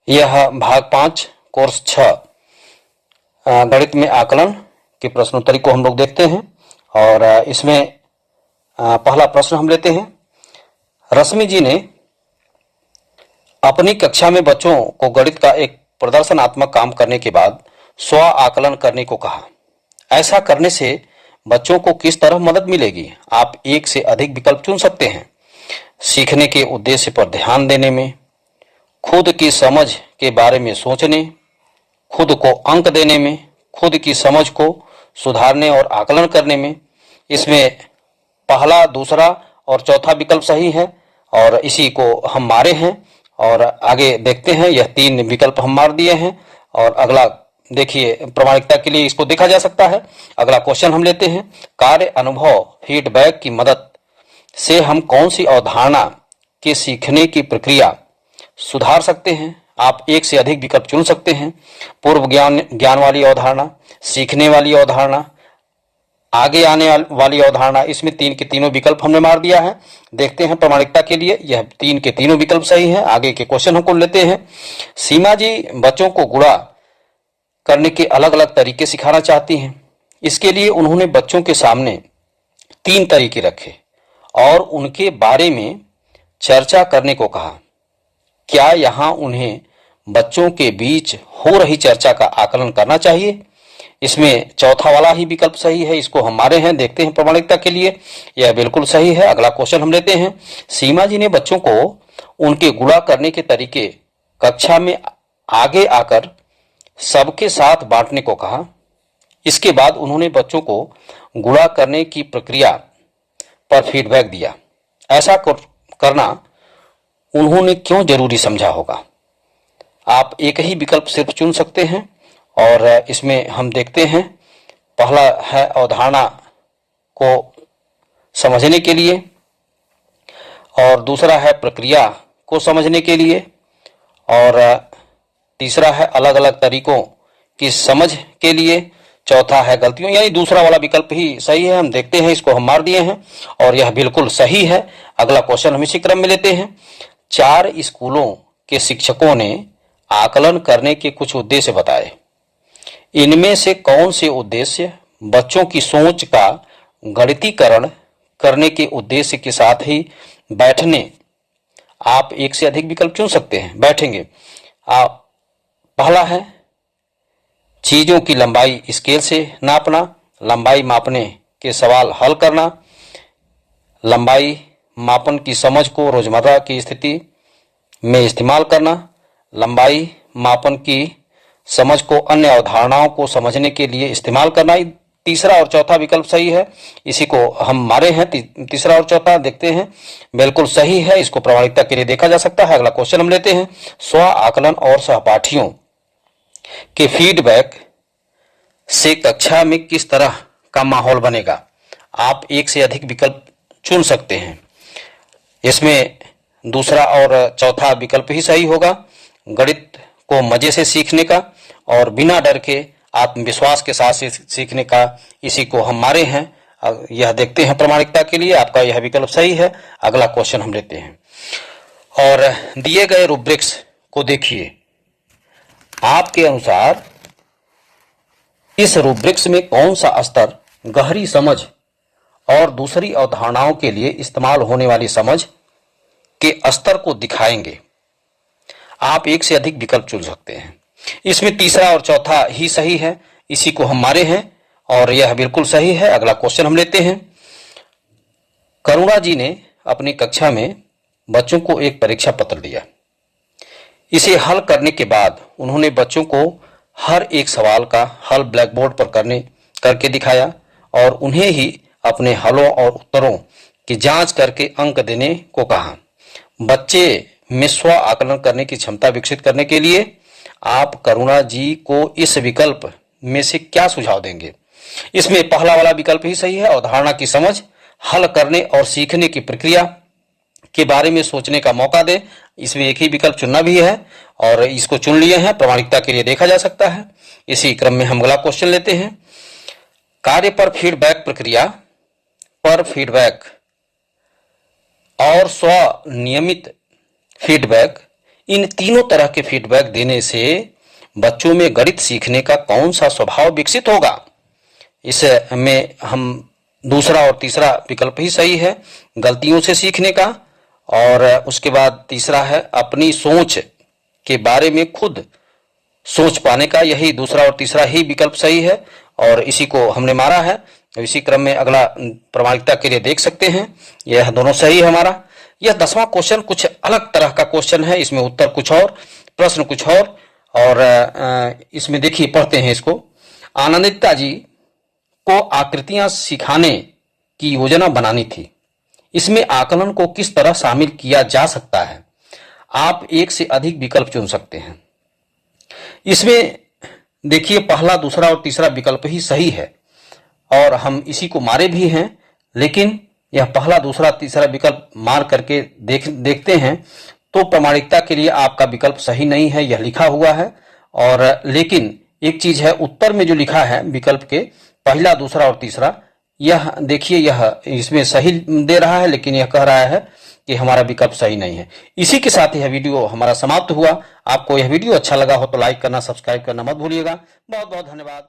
यह भाग 5 कोर्स 6 गणित में आकलन के प्रश्नोत्तरी को हम लोग देखते हैं। और इसमें पहला प्रश्न हम लेते हैं। रश्मि जी ने अपनी कक्षा में बच्चों को गणित का एक प्रदर्शनात्मक काम करने के बाद स्व आकलन करने को कहा। ऐसा करने से बच्चों को किस तरह मदद मिलेगी? आप एक से अधिक विकल्प चुन सकते हैं। सीखने के उद्देश्य पर ध्यान देने में, खुद की समझ के बारे में सोचने, खुद को अंक देने में, खुद की समझ को सुधारने और आकलन करने में। इसमें पहला, दूसरा और चौथा विकल्प सही है और इसी को हम मारे हैं और आगे देखते हैं। यह 3 विकल्प हम मार दिए हैं और अगला देखिए, प्रामाणिकता के लिए इसको देखा जा सकता है। अगला क्वेश्चन हम लेते हैं। कार्य अनुभव फीडबैक की मदद से हम कौन सी अवधारणा के सीखने की प्रक्रिया सुधार सकते हैं? आप एक से अधिक विकल्प चुन सकते हैं। पूर्व ज्ञान वाली अवधारणा, सीखने वाली अवधारणा, आगे आने वाली अवधारणा। इसमें 3 के तीनों विकल्प हमने मार दिया है। देखते हैं प्रामाणिकता के लिए, यह 3 के तीनों विकल्प सही है। आगे के क्वेश्चन हमको लेते हैं। सीमा जी बच्चों को गुणा करने के अलग अलग तरीके सिखाना चाहती हैं। इसके लिए उन्होंने बच्चों के सामने 3 तरीके रखे और उनके बारे में चर्चा करने को कहा। क्या यहाँ उन्हें बच्चों के बीच हो रही चर्चा का आकलन करना चाहिए? इसमें चौथा वाला ही विकल्प सही है, इसको हम मारे हैं। देखते हैं प्रामाणिकता के लिए, यह बिल्कुल सही है। अगला क्वेश्चन हम लेते हैं। सीमा जी ने बच्चों को उनके गुणा करने के तरीके कक्षा में आगे आकर सबके साथ बांटने को कहा। इसके बाद उन्होंने बच्चों को गुणा करने की प्रक्रिया पर फीडबैक दिया। ऐसा करना उन्होंने क्यों जरूरी समझा होगा? आप एक ही विकल्प सिर्फ चुन सकते हैं और इसमें हम देखते हैं। पहला है अवधारणा को समझने के लिए और दूसरा है प्रक्रिया को समझने के लिए और तीसरा है अलग अलग तरीकों की समझ के लिए। चौथा है गलतियों, यानी दूसरा वाला विकल्प ही सही है। हम देखते हैं, इसको हम मार दिए हैं और यह बिल्कुल सही है। अगला क्वेश्चन हम इसी क्रम में लेते हैं। 4 स्कूलों के शिक्षकों ने आकलन करने के कुछ उद्देश्य बताए। इनमें से कौन से उद्देश्य बच्चों की सोच का गणितीकरण करने के उद्देश्य के साथ ही बैठने? आप एक से अधिक विकल्प चुन सकते हैं। बैठेंगे। पहला है चीजों की लंबाई स्केल से नापना, लंबाई मापने के सवाल हल करना, लंबाई मापन की समझ को रोजमर्रा की स्थिति में इस्तेमाल करना, लंबाई मापन की समझ को अन्य अवधारणाओं को समझने के लिए इस्तेमाल करना। तीसरा और चौथा विकल्प सही है, इसी को हम मारे हैं। तीसरा और चौथा देखते हैं, बिल्कुल सही है। इसको प्रामाणिकता के लिए देखा जा सकता है। अगला क्वेश्चन हम लेते हैं। स्व आकलन और सहपाठियों के फीडबैक से कक्षा में किस तरह का माहौल बनेगा? आप एक से अधिक विकल्प चुन सकते हैं। इसमें दूसरा और चौथा विकल्प ही सही होगा। गणित को मजे से सीखने का और बिना डर के आत्मविश्वास के साथ सीखने का, इसी को हम मारे हैं। यह देखते हैं प्रामाणिकता के लिए, आपका यह विकल्प सही है। अगला क्वेश्चन हम लेते हैं और दिए गए रूब्रिक्स को देखिए। आपके अनुसार इस रूब्रिक्स में कौन सा स्तर गहरी समझ और दूसरी अवधारणाओं के लिए इस्तेमाल होने वाली समझ के स्तर को दिखाएंगे? आप एक से अधिक विकल्प चुन सकते हैं। इसमें तीसरा और चौथा ही सही है, इसी को हम मारे हैं और यह बिल्कुल सही है। अगला क्वेश्चन हम लेते हैं। करुणा जी ने अपनी कक्षा में बच्चों को एक परीक्षा पत्र दिया। इसे हल करने के बाद उन्होंने बच्चों को हर एक सवाल का हल ब्लैक बोर्ड पर करके दिखाया और उन्हें ही अपने हलों और उत्तरों की जांच करके अंक देने को कहा। बच्चे में स्व आकलन करने की क्षमता विकसित करने के लिए आप करुणा जी को इस विकल्प में से क्या सुझाव देंगे? इसमें पहला वाला विकल्प ही सही है। अवधारणा की समझ, हल करने और सीखने की प्रक्रिया के बारे में सोचने का मौका दे। इसमें एक ही विकल्प चुनना भी है और इसको चुन लिए हैं। प्रामाणिकता के लिए देखा जा सकता है। इसी क्रम में हम अगला क्वेश्चन लेते हैं। कार्य पर फीडबैक, प्रक्रिया पर फीडबैक और स्व नियमित फीडबैक, इन तीनों तरह के फीडबैक देने से बच्चों में गणित सीखने का कौन सा स्वभाव विकसित होगा? इसमें हम दूसरा और तीसरा विकल्प ही सही है, गलतियों से सीखने का। और उसके बाद तीसरा है अपनी सोच के बारे में खुद सोच पाने का। यही दूसरा और तीसरा ही विकल्प सही है और इसी को हमने मारा है। इसी क्रम में अगला प्रामाणिकता के लिए देख सकते हैं, यह दोनों सही है हमारा। यह 10वां क्वेश्चन कुछ अलग तरह का क्वेश्चन है, इसमें उत्तर कुछ और, प्रश्न कुछ और इसमें देखिए, पढ़ते हैं इसको। आनंदिता जी को आकृतियां सिखाने की योजना बनानी थी, इसमें आकलन को किस तरह शामिल किया जा सकता है? आप एक से अधिक विकल्प चुन सकते हैं। इसमें देखिए, पहला, दूसरा और तीसरा विकल्प ही सही है और हम इसी को मारे भी हैं, लेकिन यह पहला, दूसरा, तीसरा विकल्प मार करके देखते हैं तो प्रामाणिकता के लिए आपका विकल्प सही नहीं है, यह लिखा हुआ है। और लेकिन एक चीज है, उत्तर में जो लिखा है विकल्प के पहला, दूसरा और तीसरा, यह देखिए, यह इसमें सही दे रहा है, लेकिन यह कह रहा है कि हमारा विकल्प सही नहीं है। इसी के साथ यह वीडियो हमारा समाप्त हुआ। आपको यह वीडियो अच्छा लगा हो तो लाइक करना, सब्सक्राइब करना मत भूलिएगा। बहुत बहुत धन्यवाद।